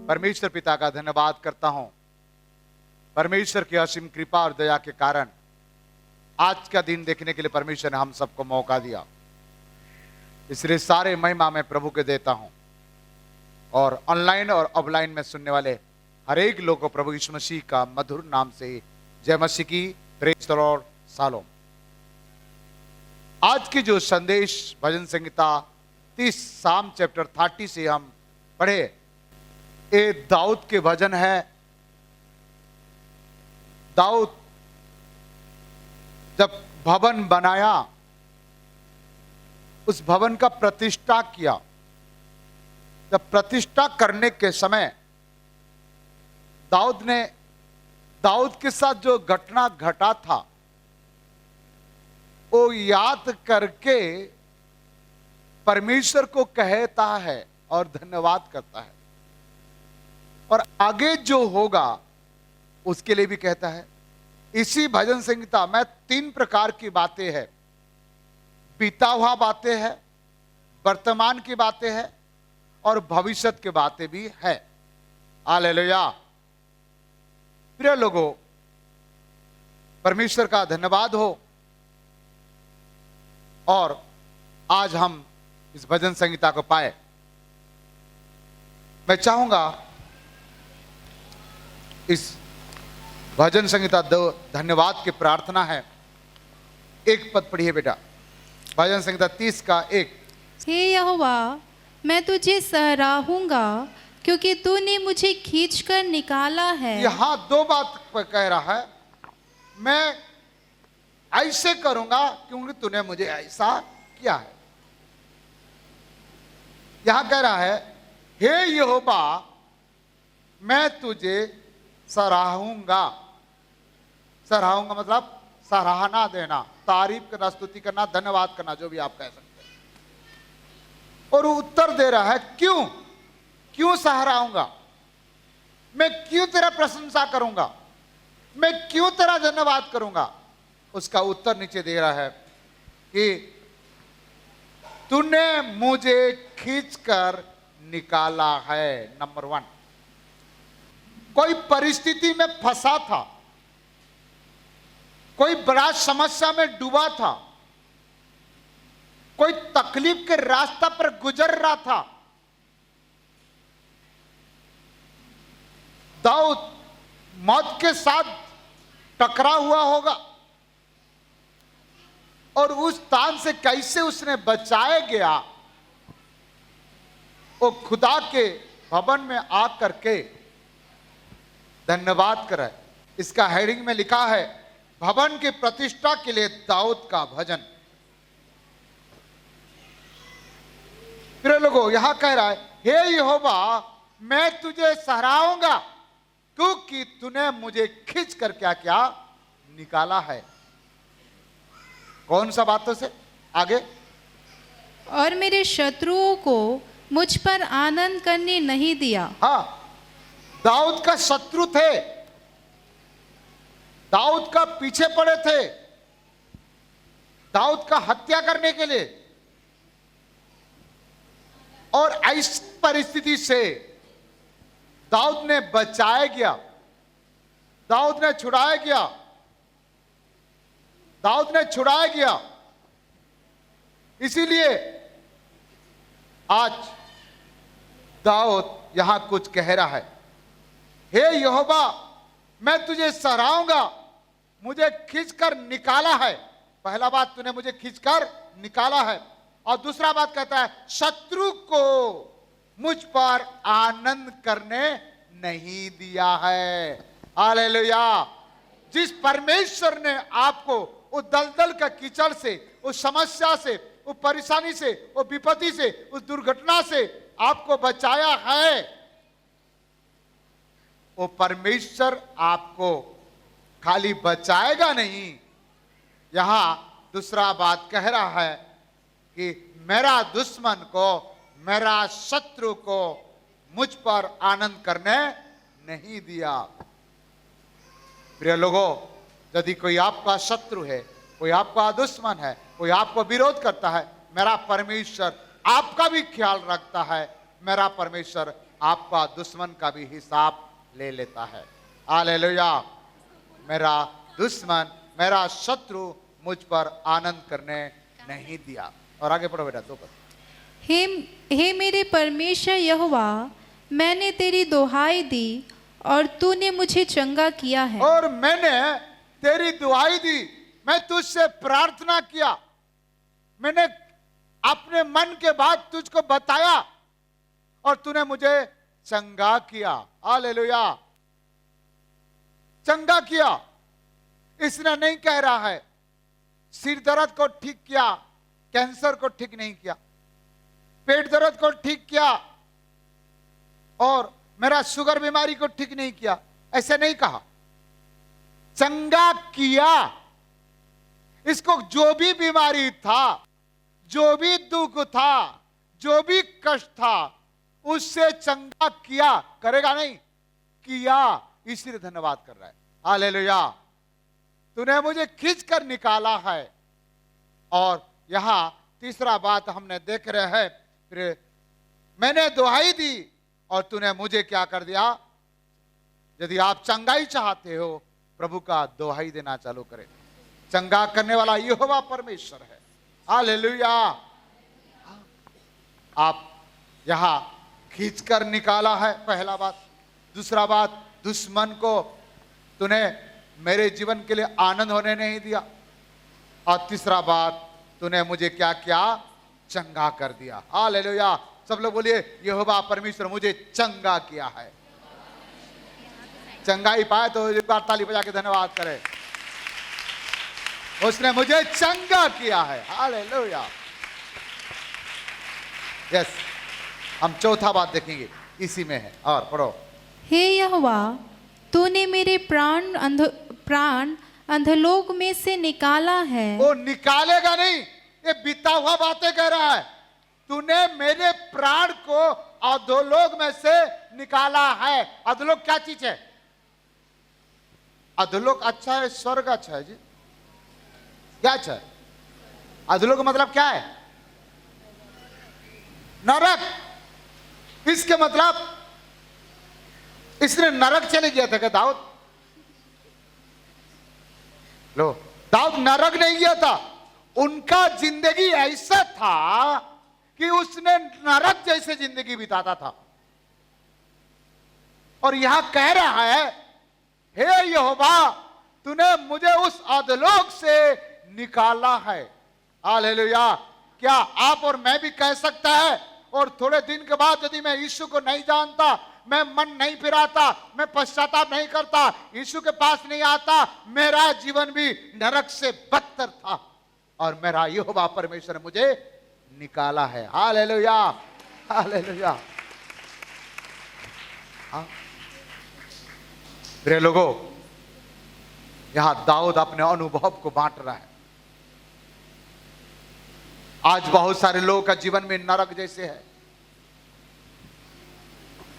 परमेश्वर पिता का धन्यवाद करता हूं। परमेश्वर की असीम कृपा और दया के कारण आज का दिन देखने के लिए परमेश्वर ने हम सबको मौका दिया, इसलिए सारे महिमा मैं प्रभु के देता हूं। और ऑनलाइन और ऑफलाइन में सुनने वाले हर एक लोग को प्रभु यीशु मसीह का मधुर नाम से जय मसीह की, प्रेज द लॉर्ड, शालोम। आज की जो संदेश भजन संहिता 30 साम चैप्टर 30 से हम पढ़े, ये दाऊद के भजन है। दाऊद जब भवन बनाया, उस भवन का प्रतिष्ठा किया। जब प्रतिष्ठा करने के समय दाऊद के साथ जो घटना घटा था वो याद करके परमेश्वर को कहता है और धन्यवाद करता है, और आगे जो होगा उसके लिए भी कहता है। इसी भजन संहिता में 3 प्रकार की बातें हैं। बीता हुआ बातें हैं, वर्तमान की बातें हैं और भविष्य की बातें भी है। हालेलुया। प्रिय लोगों, परमेश्वर का धन्यवाद हो। और आज हम इस भजन संहिता को पाए। मैं चाहूंगा इस भजन संहिता धन्यवाद की प्रार्थना है। एक पद पढ़िए बेटा, भजन संहिता 30 का 1। हे यहोवा, मैं तुझे सराहूंगा क्योंकि तूने मुझे खींचकर निकाला है। यहां 2 बात कह रहा है। मैं ऐसे करूंगा क्योंकि तूने मुझे ऐसा किया है। यहां कह रहा है, हे यहोवा, मैं तुझे सराहूंगा। सराहूंगा मतलब सराहना देना, तारीफ करना, स्तुति करना, धन्यवाद करना, जो भी आप कह सकते हैं। और उत्तर दे रहा है, क्यों सराहूंगा? मैं क्यों तेरा प्रशंसा करूंगा? मैं क्यों तेरा धन्यवाद करूंगा? उसका उत्तर नीचे दे रहा है कि तूने मुझे खींचकर निकाला है। नंबर 1, कोई परिस्थिति में फंसा था, कोई बड़ा समस्या में डूबा था, कोई तकलीफ के रास्ता पर गुजर रहा था। दाऊद मौत के साथ टकरा हुआ होगा, और उस स्थान से कैसे उसने बचाया गया, वो खुदा के भवन में आकर के धन्यवाद करे। इसका हेडिंग में लिखा है, भवन की प्रतिष्ठा के लिए दाऊद का भजन। प्रिय लोगों, यहां कह रहा है, हे यहोवा, मैं तुझे सराहूंगा क्योंकि तूने मुझे खींच कर क्या निकाला है। कौन सा बातों से? आगे, और मेरे शत्रुओं को मुझ पर आनंद करने नहीं दिया। हाँ, दाऊद का शत्रु थे, दाऊद का पीछे पड़े थे, दाऊद का हत्या करने के लिए। और इस परिस्थिति से दाऊद ने बचाया गया, दाऊद ने छुड़ाया गया, दाऊद ने छुड़ाया गया। इसीलिए आज दाऊद यहां कुछ कह रहा है, हे यहोवा, मैं तुझे सराहूंगा, मुझे खींचकर निकाला है। पहला बात, तूने मुझे खींचकर निकाला है। और दूसरा बात कहता है, शत्रु को मुझ पर आनंद करने नहीं दिया है। हालेलुया। जिस परमेश्वर ने आपको उस दलदल का कीचड़ से, उस समस्या से, उस परेशानी से, उस विपत्ति से, उस दुर्घटना से आपको बचाया है, वो परमेश्वर आपको खाली बचाएगा नहीं, यहां दूसरा बात कह रहा है कि मेरा दुश्मन को, मेरा शत्रु को मुझ पर आनंद करने नहीं दिया। प्रिय लोगों, यदि कोई आपका शत्रु है, कोई आपका दुश्मन है, कोई आपको विरोध करता है, मेरा परमेश्वर आपका भी ख्याल रखता है। मेरा परमेश्वर आपका दुश्मन का भी हिसाब ले लेता है। हालेलुया। मेरा दुश्मन, मेरा शत्रु मुझ पर आनंद करने नहीं दिया। और आगे पढ़ो बेटा, 2 पद। हे मेरे परमेश्वर यहोवा, मैंने तेरी दुहाई दी और तूने मुझे चंगा किया है। और मैंने तेरी दुहाई दी, मैं तुझसे प्रार्थना किया, मैंने अपने मन के बात तुझको बताया और तूने मुझे चंगा किया। हालेलुया। चंगा किया। इसने नहीं कह रहा है सिर दर्द को ठीक किया, कैंसर को ठीक नहीं किया, पेट दर्द को ठीक किया और मेरा शुगर बीमारी को ठीक नहीं किया, ऐसे नहीं कहा। चंगा किया। इसको जो भी बीमारी था, जो भी दुख था, जो भी कष्ट था, उससे चंगा किया। करेगा नहीं, किया, इसलिए धन्यवाद कर रहा है। हालेलुया। तूने मुझे खींच कर निकाला है। और यहां तीसरा बात हमने देख रहे हैं, फिर मैंने दुहाई दी और तूने मुझे क्या कर दिया। यदि आप चंगाई चाहते हो, प्रभु का दुहाई देना चालू करें। चंगा करने वाला यहोवा परमेश्वर है। हालेलुया। आप यहां खींचकर निकाला है, पहला बात। दूसरा बात, दुश्मन को तूने मेरे जीवन के लिए आनंद होने नहीं दिया। और तीसरा बात, तूने मुझे क्या किया, चंगा कर दिया। हालेलुया। सब लोग बोलिए, यहोवा परमेश्वर मुझे चंगा किया है। चंगाई पाए तो एक बार ताली बजा के धन्यवाद करें। उसने मुझे चंगा किया है। हालेलुया। यस, हम चौथा बात देखेंगे, इसी में है। और पढ़ो। हे यहोवा, तूने मेरे प्राण अंधलोक में से निकाला है। वो निकालेगा नहीं, ये बीता हुआ बातें कह रहा है। तूने मेरे प्राण को अधोलोक में से निकाला है। अधोलोक क्या चीज है? अधोलोक अच्छा है, स्वर्ग अच्छा है जी? क्या अच्छा है? अधोलोक का मतलब क्या है? नरक। इसके मतलब इसने नरक चले गया था क्या दाऊद? लो, दाऊद नरक नहीं गया था। उनका जिंदगी ऐसा था कि उसने नरक जैसे जिंदगी बिताता था। और यहां कह रहा है, हे यहोवा, तूने मुझे उस अधोलोक से निकाला है। हालेलुया। क्या आप और मैं भी कह सकता है? और थोड़े दिन के बाद यदि मैं यीशु को नहीं जानता, मैं मन नहीं फिराता, मैं पश्चाताप नहीं करता, यीशु के पास नहीं आता, मेरा जीवन भी नरक से बदतर था। और मेरा यहोवा परमेश्वर ने मुझे निकाला है। हालेलुया। हालेलुया। प्रिय लोगों, यहां दाऊद अपने अनुभव को बांट रहा है। आज बहुत सारे लोगों का जीवन में नरक जैसे है।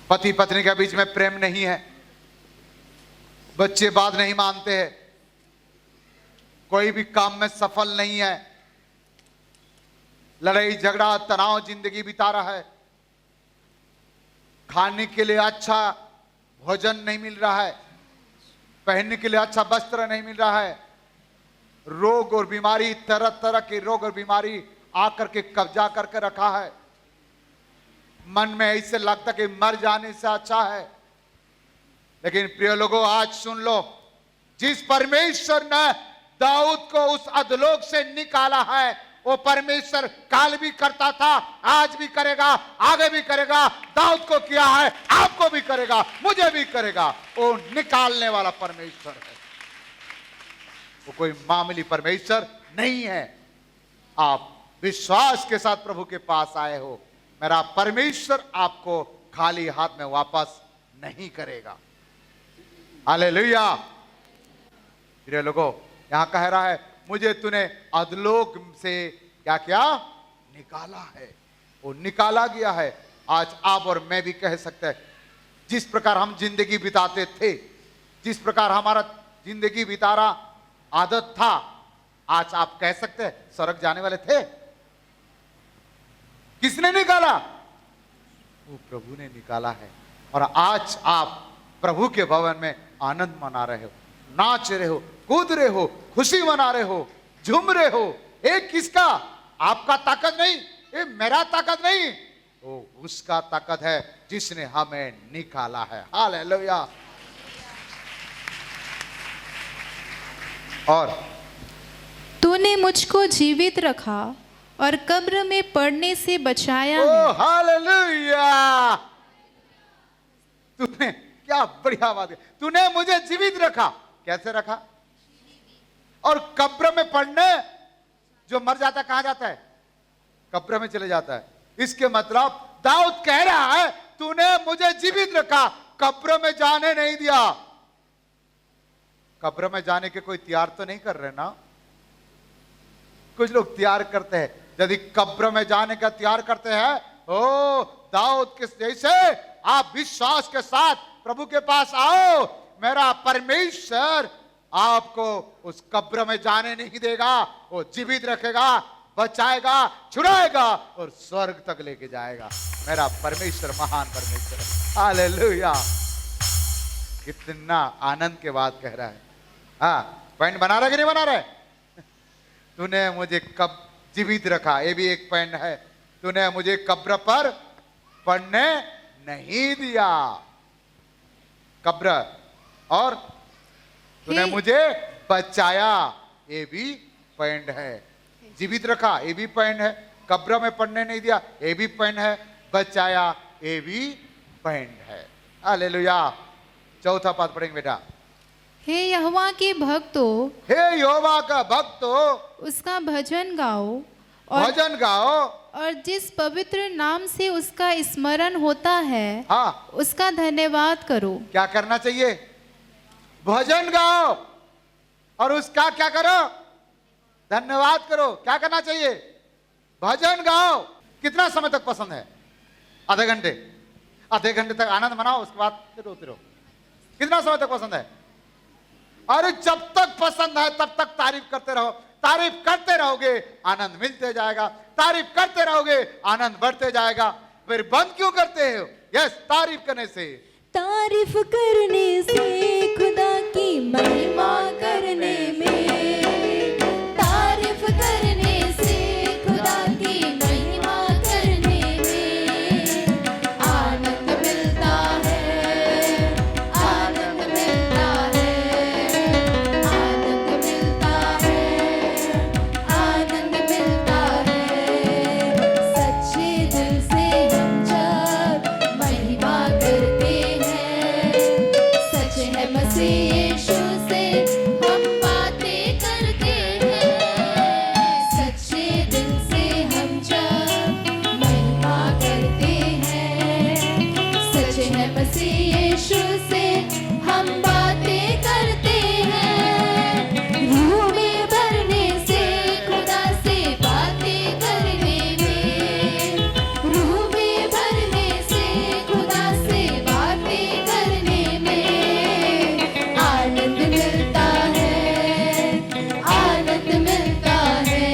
पति पत्नी के बीच में प्रेम नहीं है, बच्चे बात नहीं मानते हैं, कोई भी काम में सफल नहीं है, लड़ाई झगड़ा तनाव जिंदगी बिता रहा है, खाने के लिए अच्छा भोजन नहीं मिल रहा है, पहनने के लिए अच्छा वस्त्र नहीं मिल रहा है, रोग और बीमारी, तरह तरह के रोग और बीमारी आकर के कब्जा करके रखा है। मन में ऐसे लगता कि मर जाने से अच्छा है। लेकिन प्रिय लोगों, आज सुन लो, जिस परमेश्वर ने दाऊद को उस अधोलोक से निकाला है, वो परमेश्वर काल भी करता था, आज भी करेगा, आगे भी करेगा। दाऊद को किया है, आपको भी करेगा, मुझे भी करेगा। वो निकालने वाला परमेश्वर है, वो कोई मामूली परमेश्वर नहीं है। आप विश्वास के साथ प्रभु के पास आए हो, मेरा परमेश्वर आपको खाली हाथ में वापस नहीं करेगा। हालेलुया। प्रिय लोगों, यहां कह रहा है, मुझे तूने अधोलोक से क्या क्या निकाला है। वो निकाला गया है। आज आप और मैं भी कह सकते हैं, जिस प्रकार हम जिंदगी बिताते थे, जिस प्रकार हमारा जिंदगी बिताना आदत था, आज आप कह सकते हैं स्वर्ग जाने वाले थे। किसने निकाला? वो प्रभु ने निकाला है। और आज आप प्रभु के भवन में आनंद मना रहे हो, नाच रहे हो, कूद रहे हो, खुशी मना रहे हो, झूम रहे हो। एक किसका? आपका ताकत नहीं, ये मेरा ताकत नहीं, वो उसका ताकत है जिसने हमें निकाला है। हालेलुया। और तूने मुझको जीवित रखा और कब्र में पड़ने से बचाया ओ है। हालेलुया। तूने, क्या बढ़िया बात है, तूने मुझे जीवित रखा। कैसे रखा? और कब्र में पड़ने, जो मर जाता है कहां जाता है? कब्र में चले जाता है। इसके मतलब दाऊद कह रहा है तूने मुझे जीवित रखा, कब्र में जाने नहीं दिया। कब्र में जाने के कोई तैयार तो नहीं कर रहे ना? कुछ लोग तैयार करते हैं, यदि कब्र में जाने का तैयार करते हैं, ओ दाऊद के जैसे आप विश्वास के साथ प्रभु के पास आओ, मेरा परमेश्वर आपको उस कब्र में जाने नहीं देगा, वो जीवित रखेगा, बचाएगा, छुड़ाएगा और स्वर्ग तक लेके जाएगा। मेरा परमेश्वर महान परमेश्वर है। हालेलुया। कितना आनंद के बात कह रहा है। हाँ, पॉइंट बना रहा है कि नहीं बना रहा है? तूने मुझे कब जीवित रखा, ये भी एक पॉइंट है। तूने मुझे कब्र पर पड़ने नहीं दिया, कब्र, और तूने मुझे बचाया, ये भी पॉइंट है। जीवित रखा, ये भी पॉइंट है। कब्र में पड़ने नहीं दिया, ये भी पॉइंट है। बचाया, ये भी पॉइंट है। हालेलुया। चौथा पद पढ़ेंगे बेटा। हे यहोवा के भक्तों, हे यहोवा का भक्तों, उसका भजन गाओ और भजन गाओ, और जिस पवित्र नाम से उसका स्मरण होता है, हाँ, उसका धन्यवाद करो। क्या करना चाहिए? भजन गाओ और उसका क्या करो? धन्यवाद करो। क्या करना चाहिए? भजन गाओ। कितना समय तक पसंद है? आधे घंटे? आधे घंटे तक आनंद मनाओ, उसके बाद फिर रोते रहो। कितना समय तक पसंद है? अरे जब तक पसंद है तब तक तारीफ करते रहो। तारीफ करते रहोगे आनंद मिलते जाएगा, तारीफ करते रहोगे आनंद बढ़ते जाएगा। फिर बंद क्यों करते हो? यस, तारीफ करने से, तारीफ करने से, खुदा की महिमा करने में, तारीफ करने से, खुदा की महिमा करने में आनंद मिलता है, आनंद मिलता है, आनंद मिलता है, आनंद मिलता है। सच्चे दिल से हम जब महिमा करते हैं, सच है मसीह यीशु से हम बातें करते हैं। सच्चे दिल से हम जब महिमा करते हैं, सच है मसीह यीशु से हम बातें करते हैं। रूह में भरने से, खुदा से बातें करने में, रूह में भरने से, खुदा से बातें करने में आनंद मिलता है, आनंद मिलता है,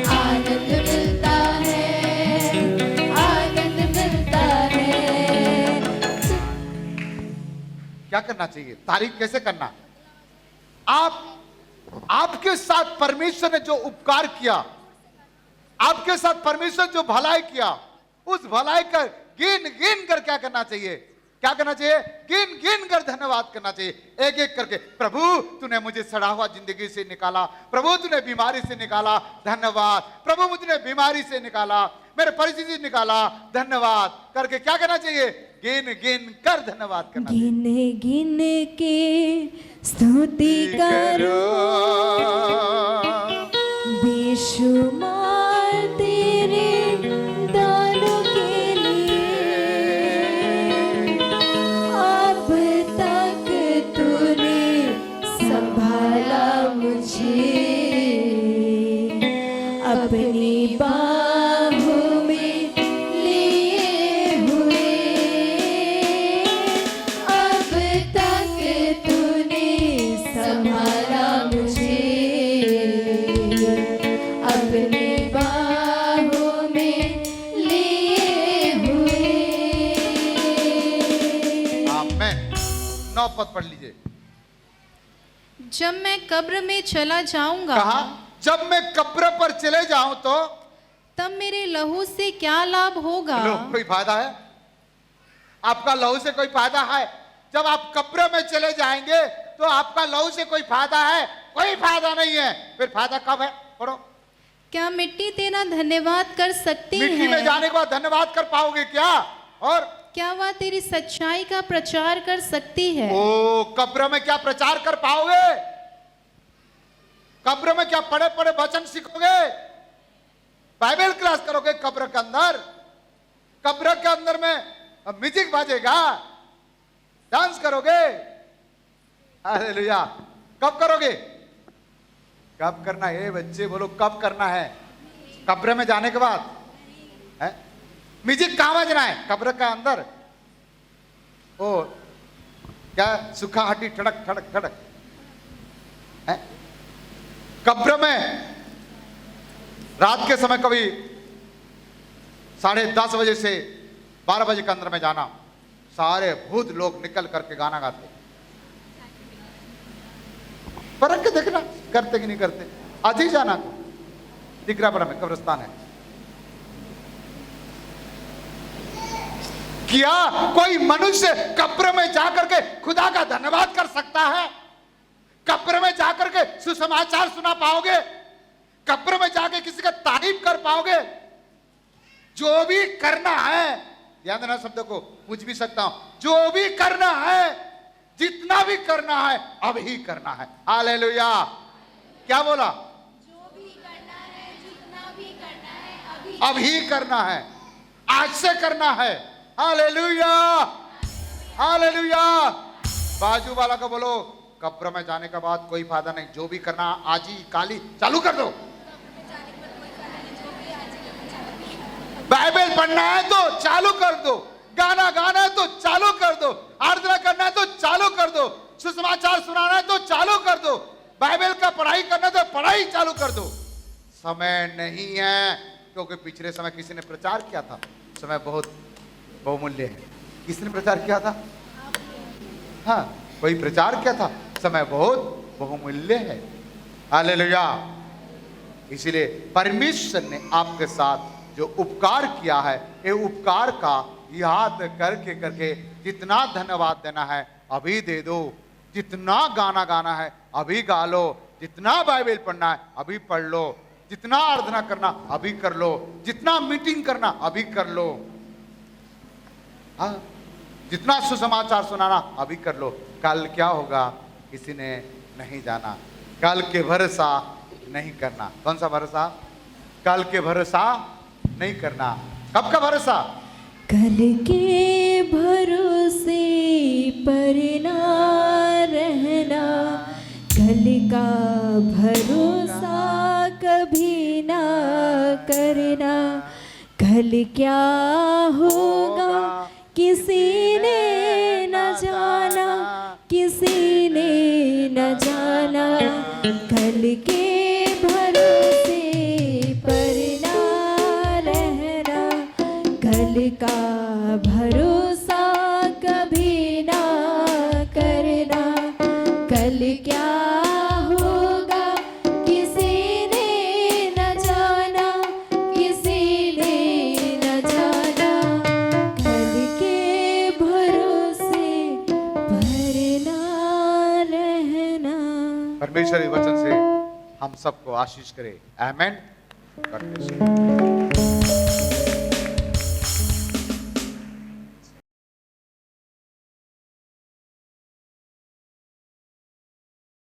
आनंद मिलता है, आनंद मिलता है। क्या करना चाहिए? तारीफ कैसे करना? आपके साथ परमेश्वर ने जो उपकार किया, आपके साथ परमेश्वर जो भलाई किया, उस भलाई कर गिन गिन कर क्या करना चाहिए? क्या करना चाहिए? गिन गिन कर धन्यवाद करना चाहिए। एक एक करके, प्रभु तूने मुझे सड़ा हुआ जिंदगी से निकाला, प्रभु तूने बीमारी से निकाला, धन्यवाद। प्रभु मुझे बीमारी से निकाला, मेरे परिस्थिति से निकाला, धन्यवाद करके क्या करना चाहिए? गिन गिन कर धन्यवाद करना चाहिए। गिन गिन के स्तुति करो, बेशुमार तेरे दानों के लिए। अब तक तूने संभाला मुझे, अपनी बाहों में लिए हुए। अब तक तूने संभाला मुझे, अपनी 9 पद पढ़ लीजिए। जब मैं कब्र में चला जाऊंगा, कहा जब मैं कब्र पर चले जाऊं तो तब मेरे लहू से क्या लाभ होगा? लो, कोई फायदा है? आपका लहू से कोई फायदा है? जब आप कब्र में चले जाएंगे तो आपका लहू से कोई फायदा है? कोई फायदा नहीं है। फिर फायदा कब है? पढ़ो। क्या मिट्टी तेरा धन्यवाद कर सकती मिट्टी में है? जाने के बाद धन्यवाद कर पाओगे क्या? और क्या वह तेरी सच्चाई का प्रचार कर सकती है? ओ, कब्र में क्या प्रचार कर पाओगे? कब्र में क्या पढ़े पढ़े वचन सीखोगे? बाइबल क्लास करोगे कब्र के अंदर? कब्र के अंदर में म्यूजिक बाजेगा, डांस करोगे? हालेलुया। कब करोगे? कब करना है बच्चे? बोलो कब करना है? कब्र में जाने के बाद है? म्यूजिक कहां बजना है? कब्र के अंदर। ओ क्या सुखा हड्डी ठड़क ठड़क ठड़क है? कब्र में रात के समय कभी 10:30 बजे से 12 बजे के अंदर में जाना, सारे भूत लोग निकल करके गाना गाते। परख के देखना करते कि नहीं करते। आज ही जाना तो दिख रहा बड़ा में कब्रिस्तान है। क्या कोई मनुष्य कब्र में जाकर के खुदा का धन्यवाद कर सकता है? कब्र में जाकर के सुसमाचार सुना पाओगे? कब्र में जाके किसी का तारीफ कर पाओगे? जो भी करना है, ध्यान देना शब्द को, पूछ भी सकता हूं, जो भी करना है, जितना भी करना है, अभी करना है। हालेलुया। क्या बोला? जो भी करना है, जितना भी करना है, अभी करना है, आज से करना है। Hallelujah, hallelujah. बाजू वाला को बोलो कब्र में जाने के बाद कोई फायदा नहीं, जो भी करना आज ही काली चालू कर दो। बाइबल पढ़ना है तो चालू कर दो, गाना गाना है तो चालू कर दो, आराधना करना है तो चालू कर दो, सुसमाचार सुनाना है तो चालू कर दो, बाइबल का पढ़ाई करना है तो पढ़ाई चालू कर दो। समय नहीं है, क्योंकि पिछले समय किसी ने प्रचार किया था, समय बहुत बहुमूल्य है। किसने प्रचार किया था? हाँ, कोई प्रचार किया था, समय बहुत बहुमूल्य है। हालेलुया। इसीलिए परमेश्वर ने आपके साथ जो उपकार किया है, ये उपकार का याद करके करके जितना धन्यवाद देना है अभी दे दो, जितना गाना गाना है अभी गा लो, जितना बाइबल पढ़ना है अभी पढ़ लो, जितना आराधना करना अभी कर लो, जितना मीटिंग करना अभी कर लो, हाँ, जितना सुसमाचार सुनाना अभी कर लो। कल क्या होगा किसी ने नहीं जाना। कल के भरोसा नहीं करना। कौन सा भरोसा? कल के भरोसा नहीं करना। कब का भरोसा? कल के भरोसे पर ना रहना, कल का भरोसा कभी ना करना। कल क्या होगा किसी ने न जाना, किसी ने न जाना। कल के भरोसे पर ना रहना, कल का भरोसा कभी ना करना। कल क्या होगा किसी ने न जाना, किसी ने न जाना। कल के भरोसे पर ना रहना। परमेश्वर के वचन से हम सबको आशीष करे। आमेन। God bless you.